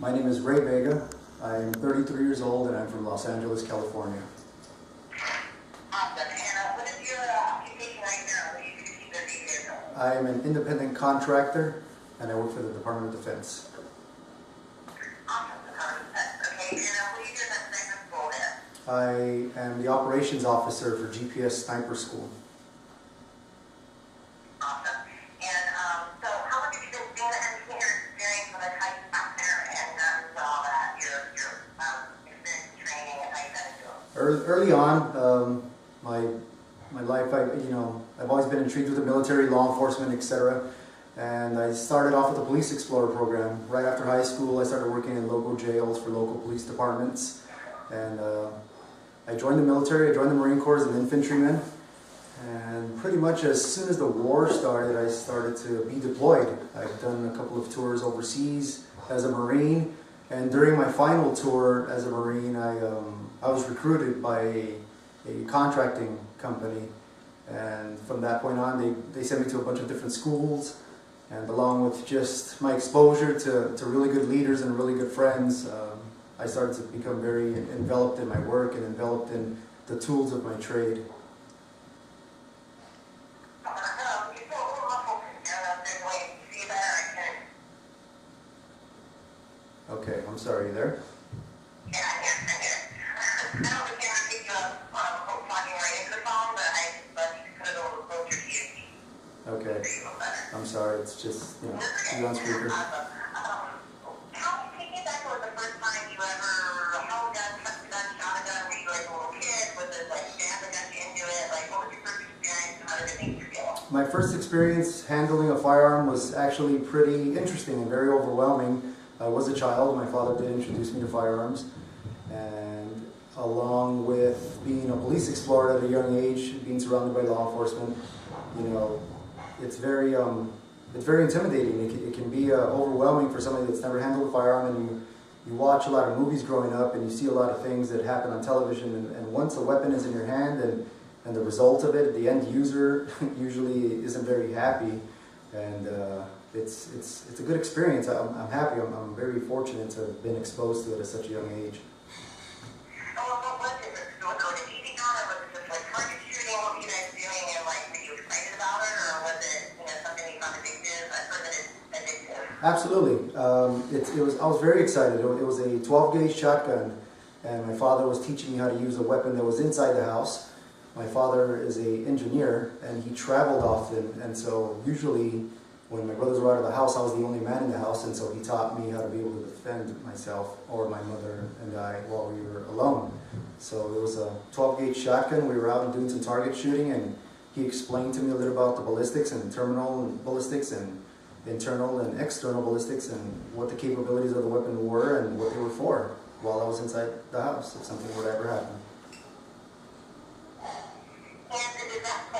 My name is Ray Vega. I am 33 years old and I'm from Los Angeles, California. Awesome. And what is your occupation right now? What do you do to keep your vehicle? I am an independent contractor and I work for the Department of Defense. Awesome. Okay. And what do you do in that sniper school there? I am the operations officer for GPS Sniper School. Awesome. And so how long have you been doing that? And your experience with how you got there and all that, your experience in training and how you got into it? Early on, my life, I've always been intrigued with the military, law enforcement, etc. And I started off with the Police Explorer program. Right after high school, I started working in local jails for local police departments. And I joined the military. I joined the Marine Corps as an infantryman. And pretty much as soon as the war started, I started to be deployed. I've done a couple of tours overseas as a Marine. And during my final tour as a Marine, I was recruited by a contracting company. And from that point on, they sent me to a bunch of different schools. And along with just my exposure to really good leaders and really good friends, I started to become very enveloped in my work and enveloped in the tools of my trade. Okay, I'm sorry, you there? Yeah, I'm here. I don't think I can pick you up talking right into the phone, but you can put it a little closer to you. Okay. I'm sorry, it's just, you're on speaker. Awesome. How take me back to the first time you ever held a gun, touched a gun, shot a gun? Were you like a little kid? Was it like dad that got you into it? Like, what was your first experience and how did it make you feel? My first experience handling a firearm was actually pretty interesting and very overwhelming. I was a child. My father did introduce me to firearms, and along with being a police explorer at a young age, being surrounded by law enforcement, it's very intimidating. It can be overwhelming for somebody that's never handled a firearm, and you watch a lot of movies growing up, and you see a lot of things that happen on television, and once a weapon is in your hand, and the result of it, the end user usually isn't very happy, and it's a good experience. I'm happy. I'm very fortunate to have been exposed to it at such a young age. What was it? Was it a TV gun, or was it just like target shooting? What were you guys doing, and like, were you excited about it, or was it something you found addictive? I've heard that it's addictive. Absolutely. I was very excited. It was a 12-gauge shotgun, and my father was teaching me how to use a weapon that was inside the house. My father is an engineer, and he traveled often, and so usually when my brothers were out of the house, I was the only man in the house, and so he taught me how to be able to defend myself or my mother and I while we were alone. So it was a 12-gauge shotgun. We were out and doing some target shooting, and he explained to me a little about the ballistics and terminal ballistics and internal and external ballistics and what the capabilities of the weapon were and what they were for while I was inside the house, if something were to ever happen. And did that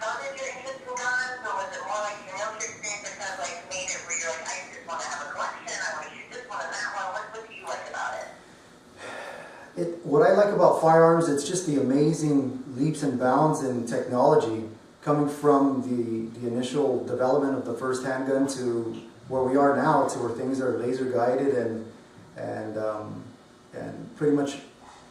started your interest in guns, or was it more like your military experience that kind of like made it where you're like, I just want to have a collection, I want to shoot this one and that one? What do you like about it? What I like about firearms, it's just the amazing leaps and bounds in technology coming from the initial development of the first handgun to where we are now, to where things are laser guided and pretty much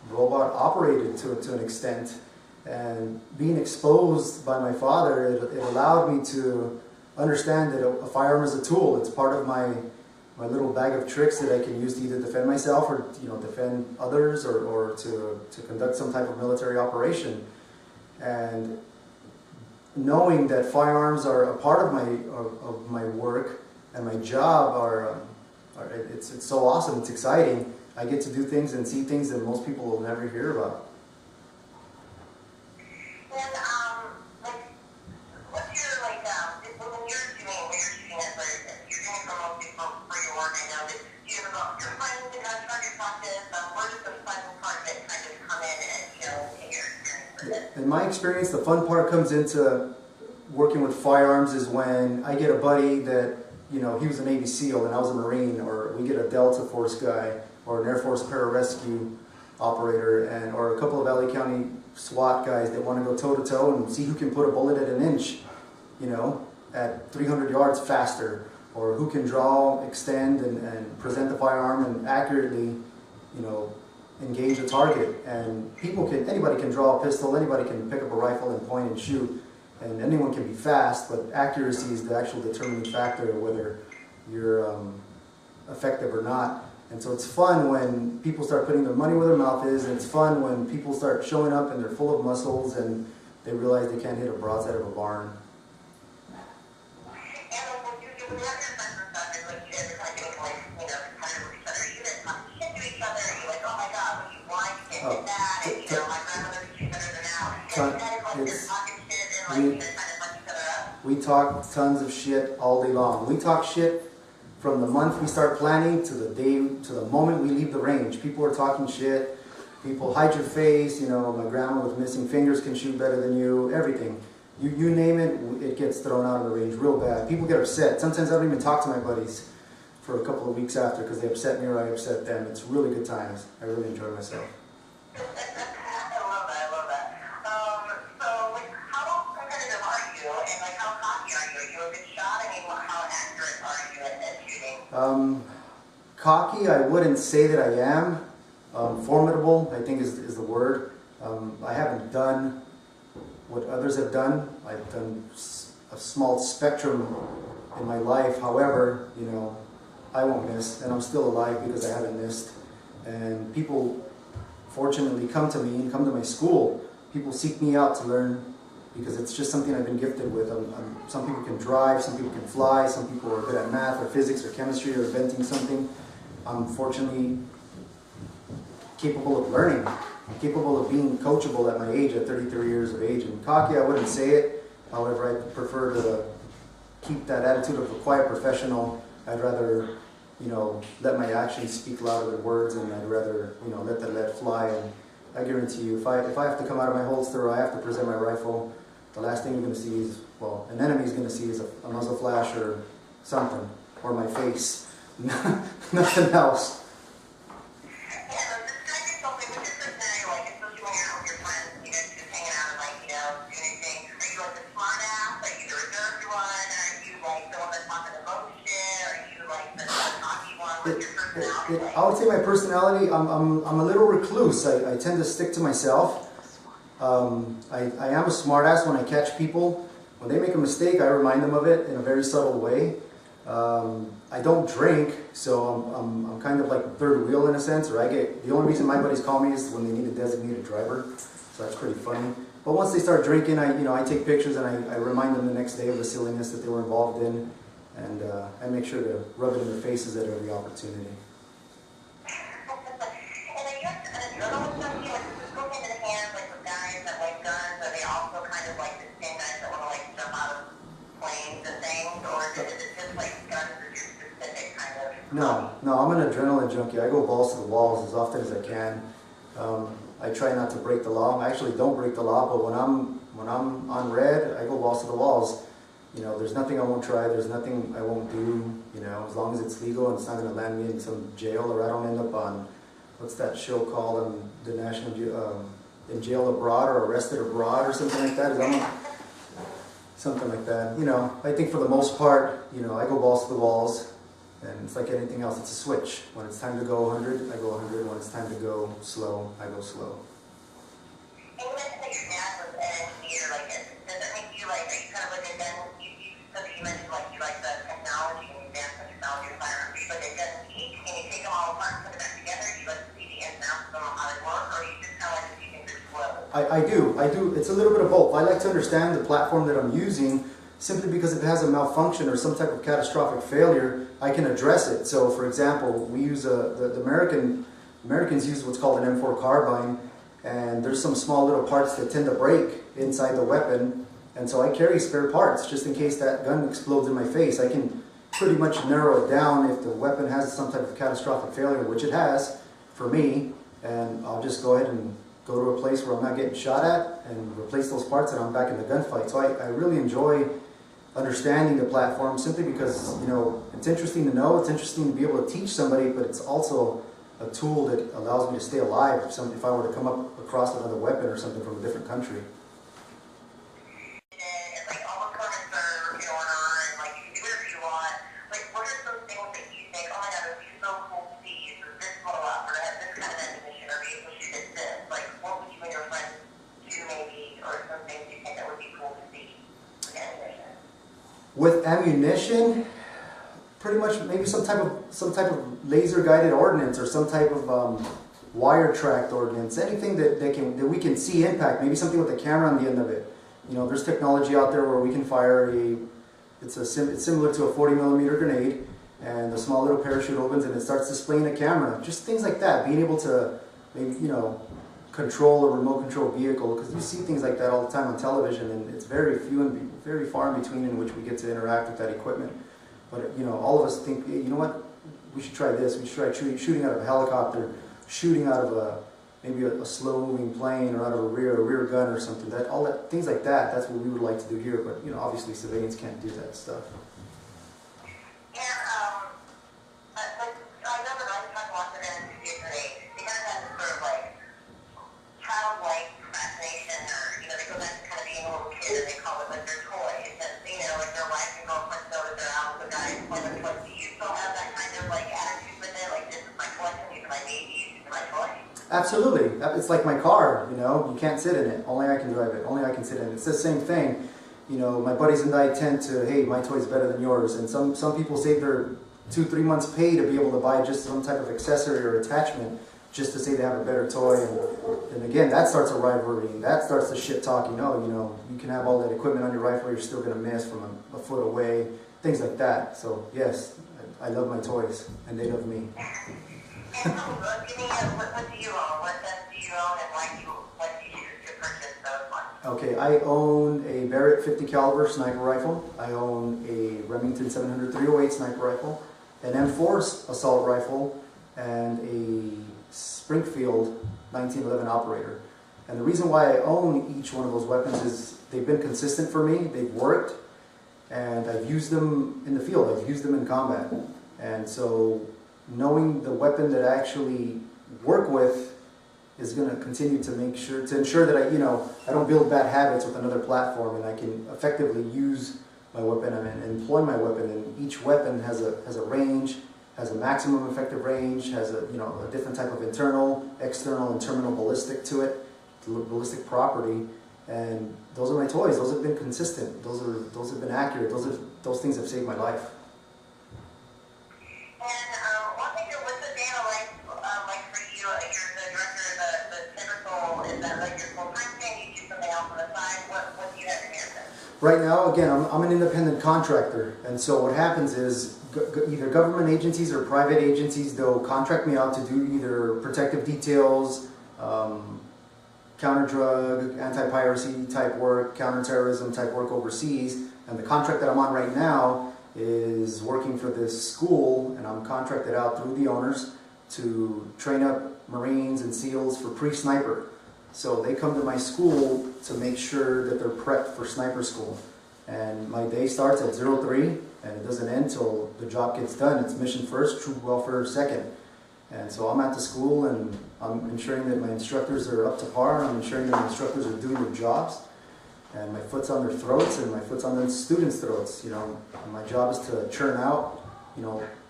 robot operated to an extent. And being exposed by my father, it allowed me to understand that a firearm is a tool. It's part of my little bag of tricks that I can use to either defend myself or defend others or to conduct some type of military operation. And knowing that firearms are a part of my work and my job it's so awesome. It's exciting. I get to do things and see things that most people will never hear about. And what's your when you're doing what you're shooting at, you're doing it for most people for your work, I know, but do you ever go with your friends and target practice? Where does the fun part that kind of come in and in your experience with it? In my experience, the fun part comes into working with firearms is when I get a buddy that, he was a Navy SEAL and I was a Marine, or we get a Delta Force guy or an Air Force pararescue operator or a couple of LA County SWAT guys that want to go toe-to-toe and see who can put a bullet at an inch, at 300 yards faster, or who can draw, extend, and present the firearm and accurately, you know, engage a target. And anybody can draw a pistol, anybody can pick up a rifle and point and shoot, and anyone can be fast, but accuracy is the actual determining factor of whether you're effective or not. And so it's fun when people start putting their money where their mouth is, and it's fun when people start showing up and they're full of muscles and they realize they can't hit a broadside of a barn. We talk tons of shit all day long. We talk shit from the month we start planning to the moment we leave the range. People are talking shit. People, hide your face. You know, my grandma with missing fingers can shoot better than you. Everything. You name it, it gets thrown out of the range real bad. People get upset. Sometimes I don't even talk to my buddies for a couple of weeks after because they upset me or I upset them. It's really good times. I really enjoy myself. Cocky, I wouldn't say that I am. Formidable, I think is the word. I haven't done what others have done. I've done a small spectrum in my life. However, you know, I won't miss, and I'm still alive because I haven't missed. And people fortunately come to me and come to my school. People seek me out to learn because it's just something I've been gifted with. Some people can drive, some people can fly, some people are good at math or physics or chemistry or inventing something. I'm fortunately capable of learning, capable of being coachable at my age, at 33 years of age. And cocky, I wouldn't say it. However, I prefer to keep that attitude of a quiet professional. I'd rather, you know, let my actions speak louder than words, and I'd rather, you know, let the lead fly. And I guarantee you, if I have to come out of my holster or I have to present my rifle, the last thing you're going to see is, well, an enemy is going to see is a muzzle flash or something, or my face. Nothing else. I would say my personality, I'm a little recluse. I tend to stick to myself. I am a smartass when I catch people. When they make a mistake, I remind them of it in a very subtle way. I don't drink, so I'm kind of like third wheel in a sense. Or the only reason my buddies call me is when they need a designated driver. So that's pretty funny. But once they start drinking, I take pictures and I remind them the next day of the silliness that they were involved in, and I make sure to rub it in their faces at every opportunity. No, I'm an adrenaline junkie. I go balls to the walls as often as I can. I try not to break the law. I actually don't break the law, but when I'm on red, I go balls to the walls. You know, there's nothing I won't try. There's nothing I won't do. You know, as long as it's legal and it's not going to land me in some jail, or I don't end up on what's that show called on the national in jail abroad or arrested abroad or something like that. Something like that. You know, I think for the most part, you know, I go balls to the walls. And it's like anything else, it's a switch. When it's time to go 100, I go 100. When it's time to go slow, I go slow. And you mentioned that your dad was an engineer. Like, does it make you, like, are you kind of like a gun? You mentioned, like, you like the technology and advanced technology of firearms. Do you like a gun geek? Can you take them all apart and put them back together? Do you like to see the ins and outs of them, how they work? Or are you just kind of like to see things explode? I do. It's a little bit of both. I like to understand the platform that I'm using, simply because if it has a malfunction or some type of catastrophic failure, I can address it. So, for example, we use the Americans use what's called an M4 carbine, and there's some small little parts that tend to break inside the weapon, and so I carry spare parts just in case that gun explodes in my face. I can pretty much narrow it down if the weapon has some type of catastrophic failure, which it has for me, and I'll just go ahead and go to a place where I'm not getting shot at and replace those parts, and I'm back in the gunfight. So I really enjoy understanding the platform, simply because, you know, it's interesting to know, it's interesting to be able to teach somebody, but it's also a tool that allows me to stay alive if I were to come up across another weapon or something from a different country. Like, all the permits are in order, and like, you can do whatever you want. Like, With ammunition, pretty much maybe some type of laser guided ordnance or some type of wire tracked ordnance. Anything that we can see impact. Maybe something with a camera on the end of it. You know, there's technology out there where we can fire it's similar to a 40mm grenade, and the small little parachute opens and it starts displaying a camera. Just things like that. Being able to maybe, you know, control a remote control vehicle, because you see things like that all the time on television, and it's very few and very far in between in which we get to interact with that equipment. But you know, all of us think, hey, you know what, we should try this. We should try shooting out of a helicopter, shooting out of maybe a slow-moving plane, or out of a rear gun or something. Things like that. That's what we would like to do here. But you know, obviously civilians can't do that stuff. Yeah, I know that I talked lots of energy yesterday. They kind of have this sort of like childlike fascination, or you know, they go back to kind of being a little kid, and they call it like their toys. And you know, like their wife and girlfriend know that they're out with the guys playing with toys. Do you still have that kind of like attitude with it? Like, this is my collection, these are my babies, these are my toys. Absolutely. It's like my car, you know, you can't sit in it. Only I can drive it. Only I can sit in it. It's the same thing. You know, my buddies and I tend to, hey, my toy's better than yours. And some people save their 2-3 months pay to be able to buy just some type of accessory or attachment just to say they have a better toy. And again, that starts a rivalry. That starts the shit talking. Oh, you know, you can have all that equipment on your rifle, you're still going to miss from a foot away. Things like that. So, yes, I love my toys, and they love me. And give me what do you own? What guns do you own, and why do you choose to purchase those ones? Okay, I own a Barrett 50 caliber sniper rifle. I own a Remington 700 308 sniper rifle, an M4 assault rifle, and a Springfield 1911 operator. And the reason why I own each one of those weapons is they've been consistent for me. They've worked, and I've used them in the field. I've used them in combat, and so knowing the weapon that I actually work with is going to continue to ensure that I don't build bad habits with another platform, and I can effectively use my weapon and employ my weapon. And each weapon has a range, has a maximum effective range, has a different type of internal, external, and terminal ballistic to it, ballistic property. And those are my toys. Those have been consistent. Those have been accurate. Those things have saved my life. And one thing, what's the data like for you? You're the director of the Center Soul. Is that like your full-time thing? You do something else on the side? What do you have in your business? Right now, again, I'm an independent contractor, and so what happens is either government agencies or private agencies, they'll contract me out to do either protective details, counter-drug, anti-piracy type work, counter-terrorism type work overseas. And the contract that I'm on right now is working for this school, and I'm contracted out through the owners to train up Marines and SEALs for pre-sniper. So they come to my school to make sure that they're prepped for sniper school. And my day starts at 03, and it doesn't end till the job gets done. It's mission first, troop welfare second. And so I'm at the school, and I'm ensuring that my instructors are up to par. I'm ensuring that my instructors are doing their jobs. And my foot's on their throats, and my foot's on the students' throats. You know, and my job is to churn out,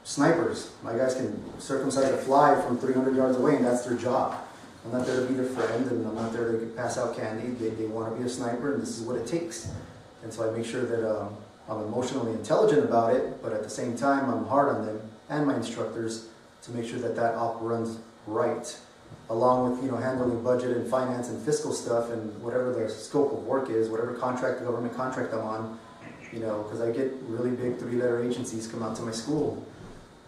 snipers. My guys can circumcise a fly from 300 yards away, and that's their job. I'm not there to be their friend, and I'm not there to pass out candy. They want to be a sniper, and this is what it takes. And so I make sure that I'm emotionally intelligent about it, but at the same time, I'm hard on them and my instructors to make sure that that op runs right, along with handling budget and finance and fiscal stuff and whatever the scope of work is, whatever government contract I'm on, because I get really big 3-letter agencies come out to my school,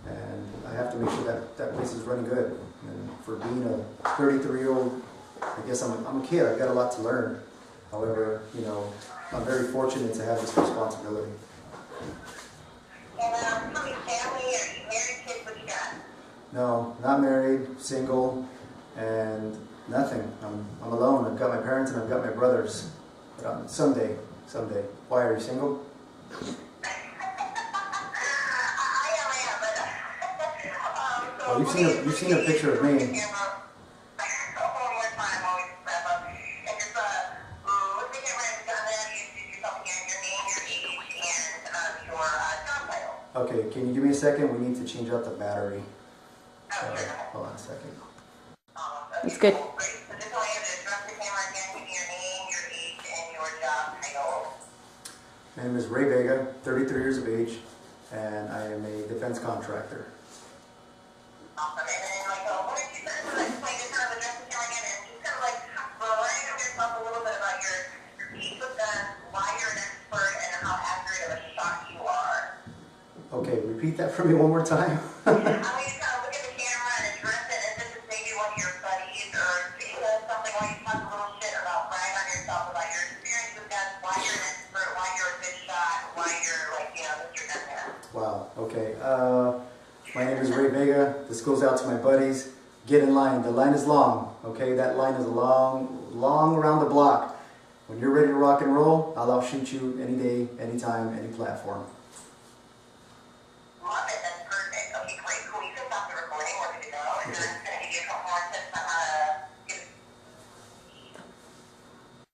and I have to make sure that that place is running good. And for being a 33-year-old, I guess I'm a kid. I've got a lot to learn. However, I'm very fortunate to have this responsibility. And how many family? Are you married, kids? What you got? No, not married, single, and nothing. I'm alone. I've got my parents and I've got my brothers. But someday. Why, are you single? Oh, you've seen a picture of me. Okay, can you give me a second? We need to change out the battery. Hold on a second. It's good. My name is Ray Vega, 33 years of age, and I am a defense contractor. Awesome. And then, like, what did you sort of explain to kind of address the killing and just kind of like remind yourself a little bit about your expertise with guns, why you're an expert, and how accurate of a shot you are. Okay, repeat that for me one more time. I want you to kind of look at the camera and address it as if it's maybe one of your buddies or something where you talk a little shit about brag on yourself about your experience with guns, why you're an expert, why you're a good shot, why you're like, Mr. Gun Man. Wow, okay. My name is Ray Vega. This goes out to my buddies. Get in line. The line is long, okay? That line is long around the block. When you're ready to rock and roll, I'll outshoot you any day, anytime, any platform.